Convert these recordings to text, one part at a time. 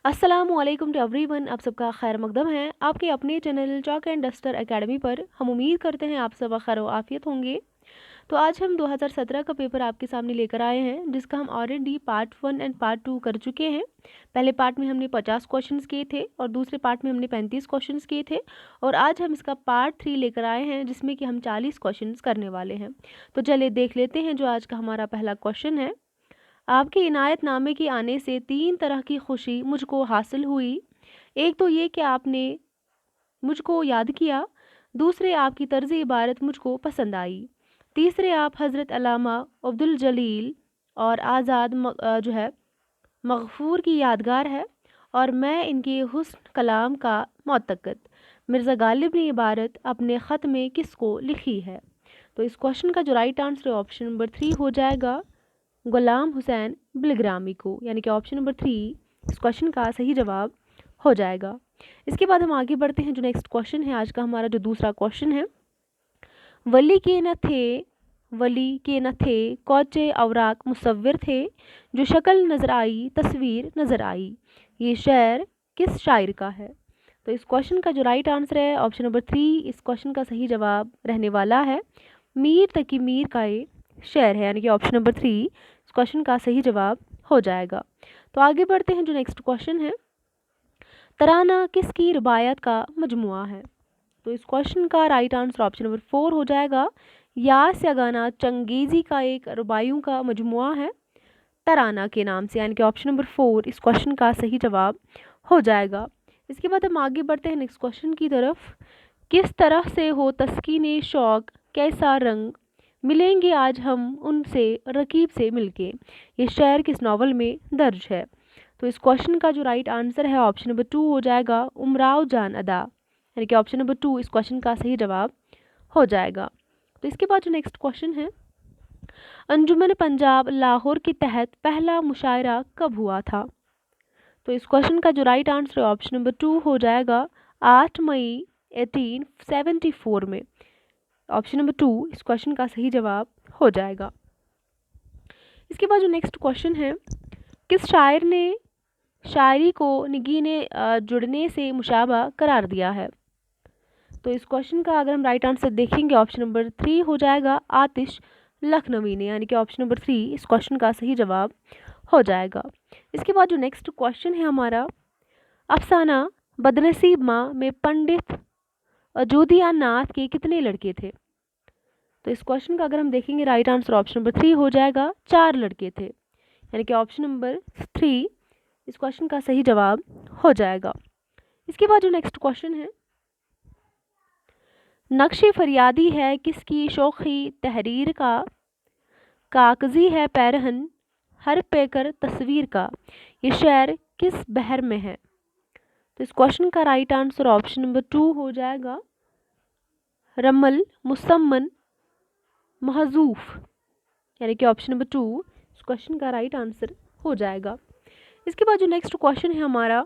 अस्सलामुअलैकुम to everyone. आप सबका खैर मकदम है आपके अपने channel chalk and duster academy पर। हम उम्मीद करते हैं आप सब खैर आफियत होंगे। तो आज हम 2017 का पेपर आपके सामने लेकर आए हैं, जिसका हम ऑलरेडी पार्ट 1 एंड पार्ट 2 कर चुके हैं। पहले पार्ट में हमने 50 क्वेश्चंस किए थे और दूसरे पार्ट में हमने 35 क्वेश्चंस किए थे। और आज हम इसका पार्ट 3 लेकर आए हैं, जिसमें कि हम 40 क्वेश्चंस करने वाले हैं। तो चलिए देख लेते हैं जो आज का हमारा पहला क्वेश्चन है। आपके इनायतनामे के आने से 3 तरह की खुशी मुझको हासिल हुई। एक तो ये कि आपने मुझको याद किया, दूसरे आपकी तर्ज़ इबारत मुझको पसंद आई, तीसरे आप हज़रत अल्लामा अब्दुल जलील और आज़ाद जो है मग़फ़ूर की यादगार है, और मैं इनके हुस्न कलाम का मोतक़द। मिर्ज़ा गालिब ने इबारत अपने ख़त में किसको लिखी है? तो इस क्वेश्चन का जो राइट आंसर है ऑप्शन नंबर 3 हो जाएगा, गुलाम हुसैन बिलग्रामी को, यानी कि ऑप्शन नंबर 3 इस क्वेश्चन का सही जवाब हो जाएगा। इसके बाद हम आगे बढ़ते हैं। जो नेक्स्ट क्वेश्चन है आज का हमारा जो दूसरा क्वेश्चन है, वली के न थे कौचे औराक मुसव्विर थे, जो शक्ल नज़र आई तस्वीर नज़र आई। ये शेर किस शायर का है? तो इस क्वेश्चन का जो राइट आंसर है ऑप्शन नंबर 3 इस क्वेश्चन का सही जवाब रहने वाला है, मीर तकी मीर का ये शेर है, यानी कि ऑप्शन नंबर 3 इस क्वेश्चन का सही जवाब हो जाएगा। तो आगे बढ़ते हैं। जो नेक्स्ट क्वेश्चन है, तराना किसकी रिवायत का मजमुआ है? तो इस क्वेश्चन का राइट आंसर ऑप्शन नंबर 4 हो जाएगा, यास या गाना चंगेज़ी का एक रुबाइयों का मजमुआ है तराना के नाम से, यानी कि ऑप्शन नंबर 4 इस क्वेश्चन का सही जवाब हो जाएगा। इसके बाद हम आगे बढ़ते हैं नेक्स्ट क्वेश्चन की तरफ। किस तरह से हो तस्कीने शौक कैसा रंग, मिलेंगे आज हम उनसे रकीब से मिलके। ये शेर किस नावल में दर्ज है? तो इस क्वेश्चन का जो राइट आंसर है ऑप्शन नंबर 2 हो जाएगा, उमराव जान अदा, यानी कि ऑप्शन नंबर 2 इस क्वेश्चन का सही जवाब हो जाएगा। तो इसके बाद जो नेक्स्ट क्वेश्चन है, अंजुमन पंजाब लाहौर के तहत पहला मुशायरा कब हुआ था? तो इस क्वेश्चन का जो राइट आंसर है ऑप्शन नंबर 2 हो जाएगा, 8 मई 1874 में। ऑप्शन नंबर 2 इस क्वेश्चन का सही जवाब हो जाएगा। इसके बाद जो नेक्स्ट क्वेश्चन है, किस शायर ने शायरी को निगीने जुड़ने से मुशाबा करार दिया है? तो इस क्वेश्चन का अगर हम राइट आंसर देखेंगे ऑप्शन नंबर 3 हो जाएगा, आतिश लखनवी ने, यानी कि ऑप्शन नंबर 3 इस क्वेश्चन का सही जवाब हो जाएगा। इसके बाद जो नेक्स्ट क्वेश्चन है हमारा, अफसाना बदनसीब माँ में पंडित जोधिया नाथ के कितने लड़के थे? तो इस क्वेश्चन का अगर हम देखेंगे राइट आंसर ऑप्शन नंबर 3 हो जाएगा, 4 लड़के थे, यानी कि ऑप्शन नंबर 3 इस क्वेश्चन का सही जवाब हो जाएगा। इसके बाद जो नेक्स्ट क्वेश्चन है, नक्शे फरियादी है किसकी शौखी तहरीर का, कागजी है पैरहन हर पेकर तस्वीर का। ये शेर किस बहर में है? तो इस क्वेश्चन का राइट आंसर ऑप्शन नंबर 2 हो जाएगा, रमल मुसम्मन महजूफ, यानी कि ऑप्शन नंबर 2 इस क्वेश्चन का राइट आंसर हो जाएगा। इसके बाद जो नेक्स्ट क्वेश्चन है हमारा,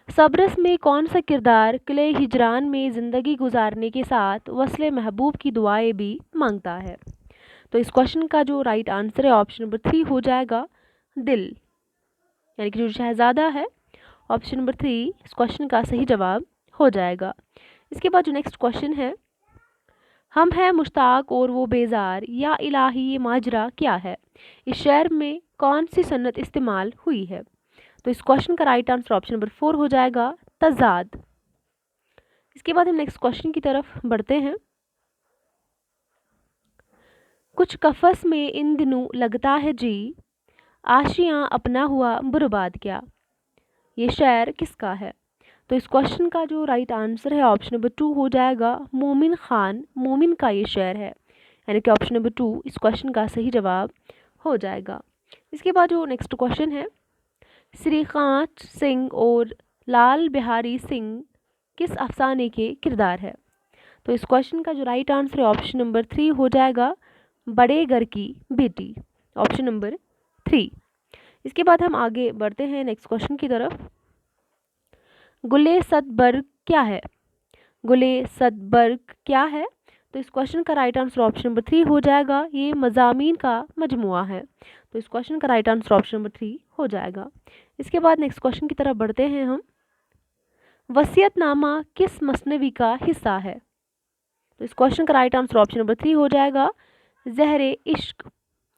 सबरस में कौन सा किरदार किले हिजरान में ज़िंदगी गुजारने के साथ वस्ले महबूब की दुआएं भी मांगता है? तो इस क्वेश्चन का जो राइट आंसर है ऑप्शन नंबर 3 हो जाएगा, दिल, यानी कि जो शहजादा है ऑप्शन नंबर 3 इस क्वेश्चन का सही जवाब हो जाएगा। इसके बाद जो नेक्स्ट क्वेश्चन है, हम हैं मुश्ताक और वो बेजार या इलाही ये माजरा क्या है? इस शेर में कौन सी सन्नत इस्तेमाल हुई है? तो इस क्वेश्चन का राइट आंसर ऑप्शन नंबर 4 हो जाएगा, तजाद। इसके बाद हम नेक्स्ट क्वेश्चन की तरफ बढ़ते हैं। कुछ कफस में इन दिनों लगता है जी, आशियाँ अपना हुआ बर्बाद क्या। ये शेर किसका है? तो इस क्वेश्चन का जो राइट आंसर है ऑप्शन नंबर 2 हो जाएगा, मोमिन खान मोमिन का ये शेर है, यानी कि ऑप्शन नंबर 2 इस क्वेश्चन का सही जवाब हो जाएगा। इसके बाद जो नेक्स्ट क्वेश्चन है, श्रीकांत सिंह और लाल बिहारी सिंह किस अफसाने के किरदार है? तो इस क्वेश्चन का जो राइट आंसर है ऑप्शन नंबर 3 हो जाएगा, बड़े घर की बेटी, ऑप्शन नंबर 3। इसके बाद हम आगे बढ़ते हैं नेक्स्ट क्वेश्चन की तरफ। गुले सदबर्ग क्या है? गुले सदबर्ग क्या है? तो इस क्वेश्चन का राइट आंसर ऑप्शन नंबर 3 हो जाएगा, ये मज़ामीन का मजमुआ है। तो इस क्वेश्चन का राइट आंसर ऑप्शन नंबर 3 हो जाएगा। इसके बाद नेक्स्ट क्वेश्चन की तरफ बढ़ते हैं हम। वसीयतनामा किस मसनवी का हिस्सा है? तो इस क्वेश्चन का राइट आंसर ऑप्शन नंबर 3 हो जाएगा, ज़हरे इश्क,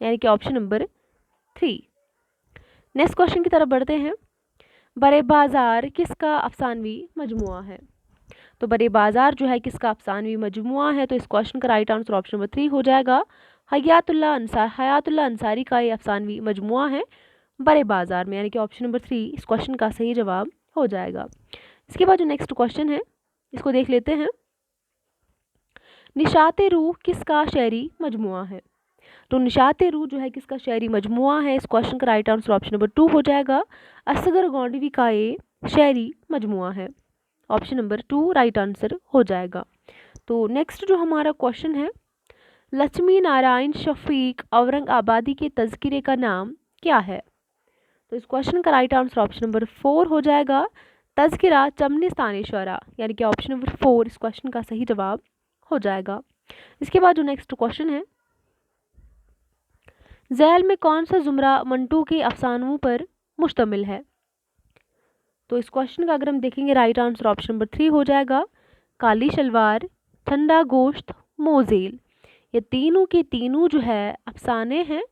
यानी कि ऑप्शन नंबर 3। नेक्स्ट क्वेश्चन की तरफ बढ़ते हैं। बरे बाजार किसका अफसानवी मजमुआ है? तो बरे बाजार जो है किसका अफसानवी मजमुआ है? तो इस क्वेश्चन का राइट आंसर ऑप्शन नंबर 3 हो जाएगा, हयातुल्लाह अंसारी का ये अफसानवी मजमुआ है बरे बाजार में, यानी कि ऑप्शन नंबर 3 इस क्वेश्चन का सही जवाब हो जाएगा। इसके बाद जो नेक्स्ट क्वेश्चन है इसको देख लेते हैं। निशाते रूह किसका शेरी मजमुआ है? तो निशाते रूह जो है किसका शेरी मजमुआ है? इस क्वेश्चन का राइट आंसर ऑप्शन नंबर 2 हो जाएगा, असगर गौंडवी का ये शेरी मजमुआ है, ऑप्शन नंबर 2 राइट आंसर हो जाएगा। तो नेक्स्ट जो हमारा क्वेश्चन है, लक्ष्मी नारायण शफीक औरंगाबादी के तज़किरे का नाम क्या है? तो इस क्वेश्चन का राइट आंसर ऑप्शन नंबर 4 हो जाएगा, तज़किरा चमनिस्तानी शुअरा, यानी कि ऑप्शन नंबर 4 इस क्वेश्चन का सही जवाब हो जाएगा। इसके बाद जो नेक्स्ट क्वेश्चन है, ज़ैल में कौन सा जुमरा मंटू के अफसानों पर मुश्तमिल है? तो इस क्वेश्चन का अगर हम देखेंगे राइट आंसर ऑप्शन नंबर 3 हो जाएगा, काली शलवार, ठंडा गोश्त, मोजेल, ये तीनों के तीनों जो है अफसाने हैं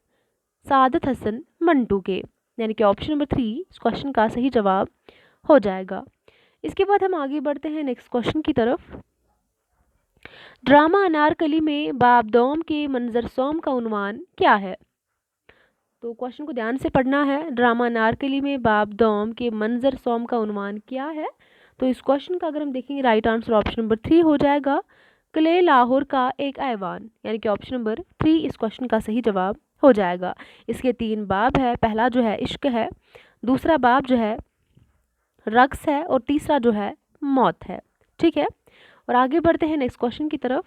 सादत हसन मंटू के, यानी कि ऑप्शन नंबर 3 इस क्वेश्चन का सही जवाब हो जाएगा। इसके बाद हम आगे बढ़ते हैं नेक्स्ट क्वेश्चन की तरफ। ड्रामा अनारकली में बाबदौम के मंजरसोम का उन्वान क्या है? तो क्वेश्चन को ध्यान से पढ़ना है। ड्रामा अनारकली में बाबदौम के मंजरसोम का उन्वान क्या है? तो इस क्वेश्चन का अगर हम देखेंगे राइट आंसर ऑप्शन नंबर 3 हो जाएगा, किले लाहौर का एक ऐवान, यानी कि ऑप्शन नंबर 3 इस क्वेश्चन का सही जवाब हो जाएगा। इसके 3 बाब है, पहला जो है इश्क है, दूसरा बाब जो है रक्स है, और तीसरा जो है मौत है। ठीक है, और आगे बढ़ते हैं नेक्स्ट क्वेश्चन की तरफ।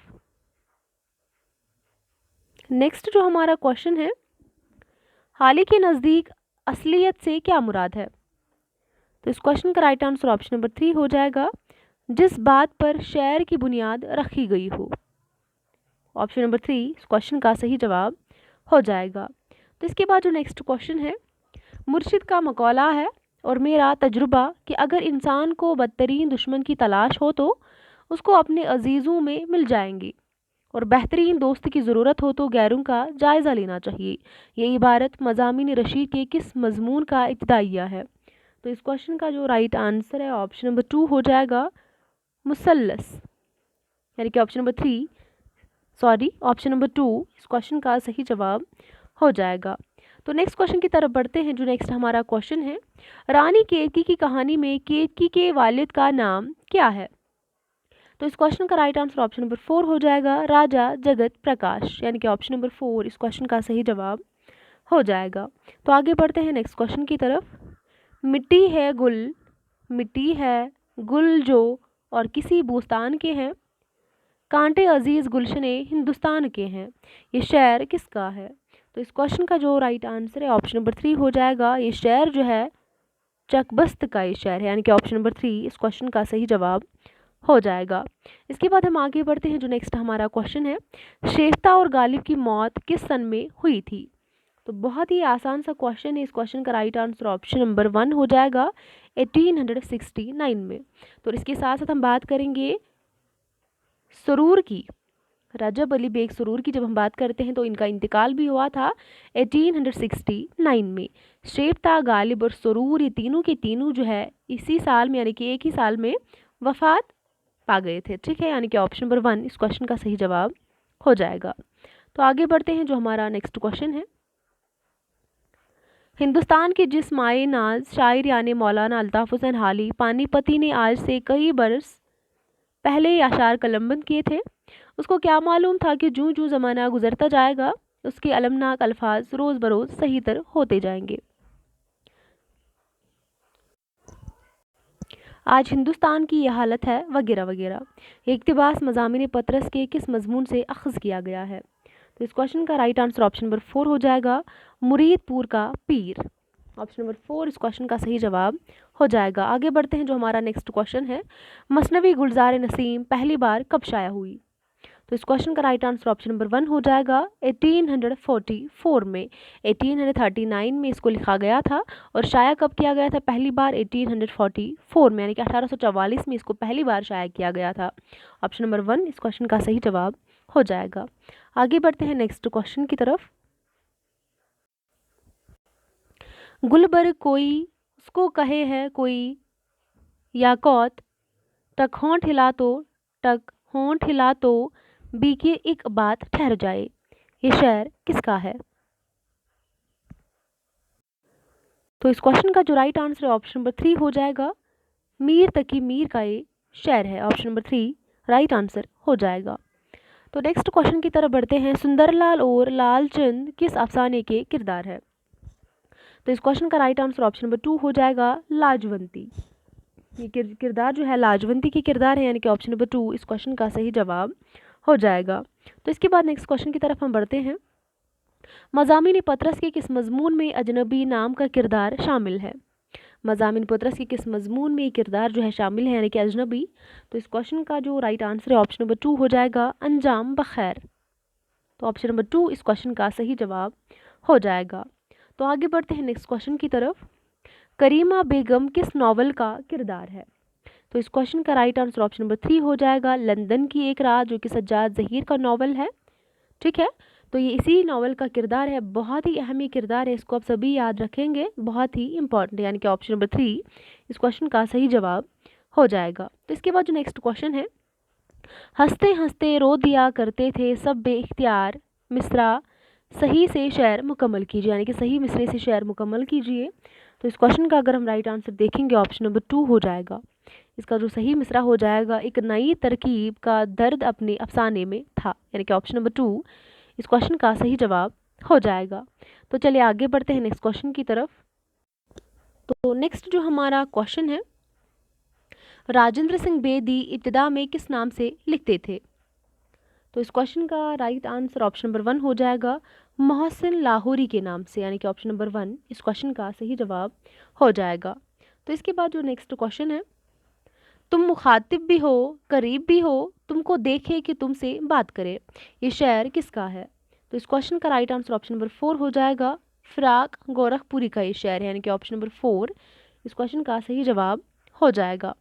नेक्स्ट जो हमारा क्वेश्चन है, हाल ही के नज़दीक असलियत से क्या मुराद है? तो इस क्वेश्चन का राइट आंसर ऑप्शन नंबर 3 हो जाएगा, जिस बात पर शेर की बुनियाद रखी गई हो, ऑप्शन नंबर 3 इस क्वेश्चन का सही जवाब हो जाएगा। तो इसके बाद जो नेक्स्ट क्वेश्चन है, मुर्शिद का मकौला है और मेरा तजुर्बा कि अगर इंसान को बदतरीन दुश्मन की तलाश हो तो उसको अपने अजीज़ों में मिल जाएंगी, और बेहतरीन दोस्त की ज़रूरत हो तो गैरों का जायज़ा लेना चाहिए। ये इबारत मज़ामीन रशीद के किस मज़मून का इब्तिदाइया है? तो इस क्वेश्चन का जो राइट आंसर है ऑप्शन नंबर 2 हो जाएगा, मुसल्लस, यानी कि ऑप्शन नंबर 2 इस क्वेश्चन का सही जवाब हो जाएगा। तो नेक्स्ट क्वेश्चन की तरफ बढ़ते हैं। जो नेक्स्ट हमारा क्वेश्चन है, रानी केतकी की कहानी में केतकी के वालिद का नाम क्या है? तो इस क्वेश्चन का राइट आंसर ऑप्शन नंबर 4 हो जाएगा, राजा जगत प्रकाश, यानी कि ऑप्शन नंबर 4 इस क्वेश्चन का सही जवाब हो जाएगा। तो आगे बढ़ते हैं नेक्स्ट क्वेश्चन की तरफ। मिट्टी है गुल जो और किसी बोस्तान के हैं, कांटे अजीज़ गुलशने हिंदुस्तान के हैं, ये शेर किसका है? तो इस क्वेश्चन का जो राइट आंसर है ऑप्शन नंबर 3 हो जाएगा, ये शेर जो है चकबस्त का ये शेर है, यानी कि ऑप्शन नंबर 3 इस क्वेश्चन का सही जवाब हो जाएगा। इसके बाद हम आगे बढ़ते हैं। जो नेक्स्ट हमारा क्वेश्चन है, शेफ्ता और गालिब की मौत किस सन में हुई थी? तो बहुत ही आसान सा क्वेश्चन है। इस क्वेश्चन का राइट आंसर ऑप्शन नंबर 1 हो जाएगा, 1869 में। तो इसके साथ साथ हम बात करेंगे सुरूर की, रजब अली बेग सुरूर की। जब हम बात करते हैं तो इनका इंतकाल भी हुआ था 1869 में। शेफ्ता, गालिब और सुरूर ये तीनों के तीनों जो है इसी साल में, यानी कि एक ही साल में वफात पा गए थे। ठीक है, यानी कि ऑप्शन नंबर 1 इस क्वेश्चन का सही जवाब हो जाएगा। तो आगे बढ़ते हैं। जो हमारा नेक्स्ट क्वेश्चन है, हिंदुस्तान के जिस माए नाज शायर यानी मौलाना अल्ताफ़ हुसैन हाली पानीपती ने आज से कई बरस पहले अशार कलमबंद किए थे, उसको क्या मालूम था कि जूं जूं ज़माना गुजरता जाएगा उसके अलमनाक अल्फाज रोज़ बरोज़ सही तर होते जाएंगे। आज हिंदुस्तान की यह हालत है, वगैरह वगैरह। ये इक़्तिबास मज़ामिन पतरस के किस मज़मून से अख़ज़ किया गया है? तो इस क्वेश्चन का राइट आंसर ऑप्शन नंबर 4 हो जाएगा, मुरीदपुर का पीर, ऑप्शन नंबर 4 इस क्वेश्चन का सही जवाब हो जाएगा। आगे बढ़ते हैं। जो हमारा नेक्स्ट क्वेश्चन है, मसनवी गुलजार नसीम पहली बार कब शाया हुई? तो इस क्वेश्चन का राइट आंसर ऑप्शन नंबर 1 हो जाएगा 1844 में। 1839 में इसको लिखा गया था और शाया कब किया गया था पहली बार? 1844 में, यानी कि 1844 में इसको पहली बार शाया किया गया था। ऑप्शन नंबर 1 इस क्वेश्चन का सही जवाब हो जाएगा। आगे बढ़ते हैं नेक्स्ट क्वेश्चन की तरफ। गुलबर कोई उसको कहे है कोई याकौत, टक होंठ हिला तो बीके एक बात ठहर जाए। ये शेर किसका है? तो इस क्वेश्चन का जो राइट आंसर है ऑप्शन नंबर 3 हो जाएगा। मीर तकी मीर का ये शेर है। ऑप्शन नंबर 3 राइट आंसर हो जाएगा। तो नेक्स्ट क्वेश्चन की तरफ बढ़ते हैं। सुंदरलाल और लालचंद किस अफसाने के किरदार है? तो इस क्वेश्चन का राइट आंसर ऑप्शन नंबर 2 हो जाएगा लाजवंती। ये किरदार जो है लाजवंती की किरदार है, यानी कि ऑप्शन नंबर 2 इस क्वेश्चन का सही जवाब हो जाएगा। तो इसके बाद नेक्स्ट क्वेश्चन की तरफ हम बढ़ते हैं। मज़ामिन पतरस के किस मजमून में अजनबी नाम का किरदार शामिल है? मज़ामिन पतरस के किस मजमून में ये किरदार जो है शामिल है, यानी कि अजनबी? तो इस क्वेश्चन का जो राइट आंसर है ऑप्शन नंबर 2 हो जाएगा अंजाम बखैर। तो ऑप्शन नंबर 2 इस क्वेश्चन का सही जवाब हो जाएगा। तो आगे बढ़ते हैं नेक्स्ट क्वेश्चन की तरफ। करीमा बेगम किस नॉवल का किरदार है? तो इस क्वेश्चन का राइट आंसर ऑप्शन नंबर 3 हो जाएगा लंदन की एक रात, जो कि सज्जाद ज़हीर का नॉवल है। ठीक है, तो ये इसी नॉवल का किरदार है। बहुत ही अहम किरदार है, इसको आप सभी याद रखेंगे, बहुत ही इंपॉर्टेंट, यानी कि ऑप्शन नंबर 3 इस क्वेश्चन का सही जवाब हो जाएगा। तो इसके बाद जो नेक्स्ट क्वेश्चन है। हंसते हंसते रो दिया करते थे सब बेइख्तियार, मिसरा सही से शेर मुकम्मल कीजिए, यानी कि सही मिसरे से शेर मुकम्मल कीजिए। तो इस क्वेश्चन का अगर हम राइट आंसर देखेंगे ऑप्शन नंबर 2 हो जाएगा। इसका जो सही मिसरा हो जाएगा, एक नई तरकीब का दर्द अपने अफसाने में था, यानी कि ऑप्शन नंबर 2 इस क्वेश्चन का सही जवाब हो जाएगा। तो चलिए आगे बढ़ते हैं नेक्स्ट क्वेश्चन की तरफ। तो नेक्स्ट जो हमारा क्वेश्चन है, राजेंद्र सिंह बेदी इब्तिदा में किस नाम से लिखते थे? तो इस क्वेश्चन का राइट आंसर ऑप्शन नंबर 1 हो जाएगा मोहसिन लाहौरी के नाम से, यानी कि ऑप्शन नंबर 1 इस क्वेश्चन का सही जवाब हो जाएगा। तो इसके बाद जो नेक्स्ट क्वेश्चन है। तुम मुखातिब भी हो करीब भी हो, तुमको देखे कि तुमसे बात करे, ये शेर किसका है? तो इस क्वेश्चन का राइट आंसर ऑप्शन नंबर 4 हो जाएगा फिराक गोरखपुरी का ये शेर है, यानी कि ऑप्शन नंबर 4 इस क्वेश्चन का सही जवाब हो जाएगा।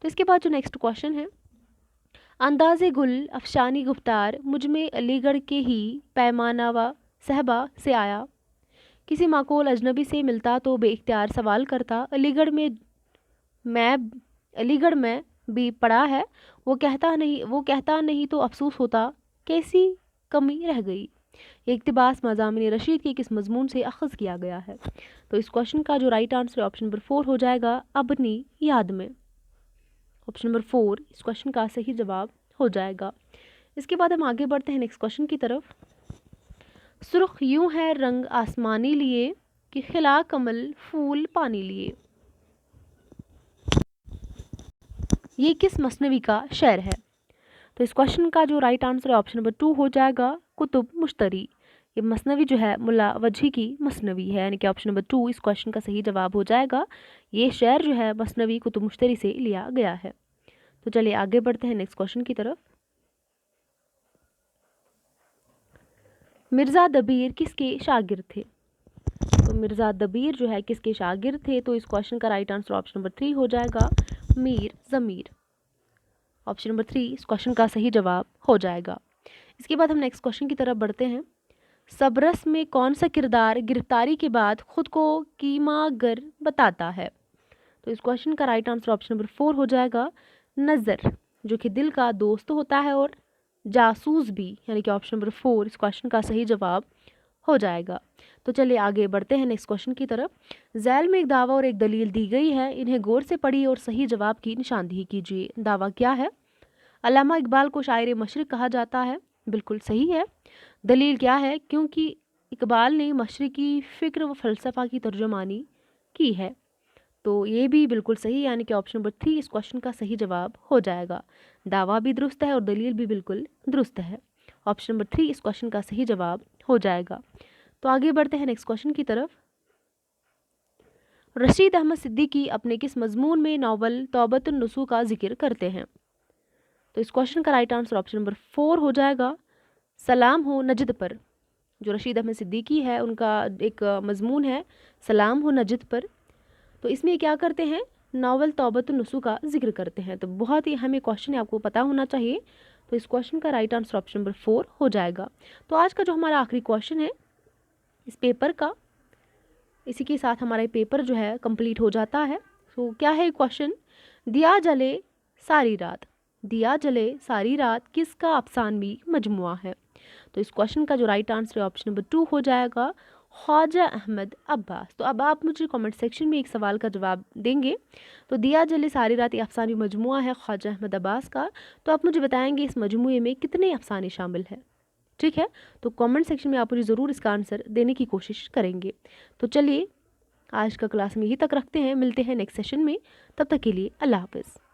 तो इसके बाद जो नेक्स्ट क्वेश्चन है। अंदाज़े गुल अफशानी गुफ्तार मुझ में अलीगढ़ के ही पैमाना व सहबा से आया, किसी माकूल अजनबी से मिलता तो बेइख्तियार सवाल करता, अलीगढ़ में भी पड़ा है, वो कहता नहीं तो अफसोस होता, कैसी कमी रह गई। ये इक़्तिबास मज़ामिन रशीद के किस मजमून से अखज़ किया गया है? तो इस क्वेश्चन का जो राइट आंसर ऑप्शन नंबर 4 हो जाएगा अपनी याद में। ऑप्शन नंबर 4 इस क्वेश्चन का सही जवाब हो जाएगा। इसके बाद हम आगे बढ़ते हैं नेक्स्ट क्वेश्चन की तरफ। सुर्ख यूं है रंग आसमानी लिए कि खिला कमल फूल पानी लिए, ये किस मसनवी का शेर है? तो इस क्वेश्चन का जो राइट आंसर है ऑप्शन नंबर 2 हो जाएगा कुतुब मुश्तरी। ये मसनवी जो है मुल्ला वजही की मसनवी है, यानी कि ऑप्शन नंबर 2 इस क्वेश्चन का सही जवाब हो जाएगा। ये शेर जो है मसनवी कुतुब मुश्तरी से लिया गया है। तो चलिए आगे बढ़ते हैं नेक्स्ट क्वेश्चन की तरफ। मिर्ज़ा दबीर किसके शागिर्द थे? तो मिर्ज़ा दबीर जो है किसके शागिर्द थे? तो इस क्वेश्चन का राइट आंसर ऑप्शन नंबर 3 हो जाएगा मीर ज़मीर। ऑप्शन नंबर 3 इस क्वेश्चन का सही जवाब हो जाएगा। इसके बाद हम नेक्स्ट क्वेश्चन की तरफ बढ़ते हैं। सबरस में कौन सा किरदार गिरफ्तारी के बाद खुद को कीमागर बताता है? तो इस क्वेश्चन का राइट आंसर ऑप्शन नंबर 4 हो जाएगा नज़र, जो कि दिल का दोस्त होता है और जासूस भी, यानी कि ऑप्शन नंबर 4 इस क्वेश्चन का सही जवाब हो जाएगा। तो चलिए आगे बढ़ते हैं नेक्स्ट क्वेश्चन की तरफ। झैल में एक दावा और एक दलील दी गई है, इन्हें गौर से पढ़िए और सही जवाब की निशानदेही कीजिए। दावा क्या है? अल्लामा इकबाल को शायर मशरिक़ कहा जाता है, बिल्कुल सही है। दलील क्या है? क्योंकि इकबाल ने मशरिक़ी फ़िक्र व फ़लसफ़ा की तर्जुमानी की है, तो ये भी बिल्कुल सही, यानी कि ऑप्शन नंबर 3 इस क्वेश्चन का सही जवाब हो जाएगा। दावा भी दुरुस्त है और दलील भी बिल्कुल दुरुस्त है। ऑप्शन नंबर 3 इस क्वेश्चन का सही जवाब हो जाएगा। तो आगे बढ़ते हैं नेक्स्ट क्वेश्चन की तरफ। रशीद अहमद सिद्दीकी अपने किस मजमून में नावल तौबतुन नसूह का जिक्र करते हैं? तो इस क्वेश्चन का राइट आंसर ऑप्शन नंबर 4 हो जाएगा, सलाम हो नजद पर। जो रशीद अहमद सिद्दीकी है उनका एक मजमून है सलाम हो नजद पर। तो इसमें क्या करते हैं, नावल तौबतुन नुसू का जिक्र करते हैं। तो बहुत ही हमें क्वेश्चन है, आपको पता होना चाहिए। तो इस क्वेश्चन का राइट आंसर ऑप्शन नंबर 4 हो जाएगा। तो आज का जो हमारा आखिरी क्वेश्चन है इस पेपर का, इसी के साथ हमारा पेपर जो है कंप्लीट हो जाता है। तो क्या है क्वेश्चन, दिया जले सारी रात, दिया जले सारी रात किसका अफसानवी मजमुआ है। तो इस क्वेश्चन का जो राइट आंसर है ऑप्शन नंबर 2 हो जाएगा, ख्वाजा अहमद अब्बास। तो अब आप मुझे कमेंट सेक्शन में एक सवाल का जवाब देंगे। तो दिया जले सारी रात ये अफसानी मजमुआ है ख्वाजा अहमद अब्बास का। तो आप मुझे बताएंगे इस मजमुए में कितने अफसाने शामिल हैं। ठीक है, तो कमेंट सेक्शन में आप मुझे ज़रूर इसका आंसर देने की कोशिश करेंगे। तो चलिए आज का क्लास में यहीं तक रखते हैं, मिलते हैं नेक्स्ट सेशन में। तब तक के लिए अल्लाह हाफ़िज़।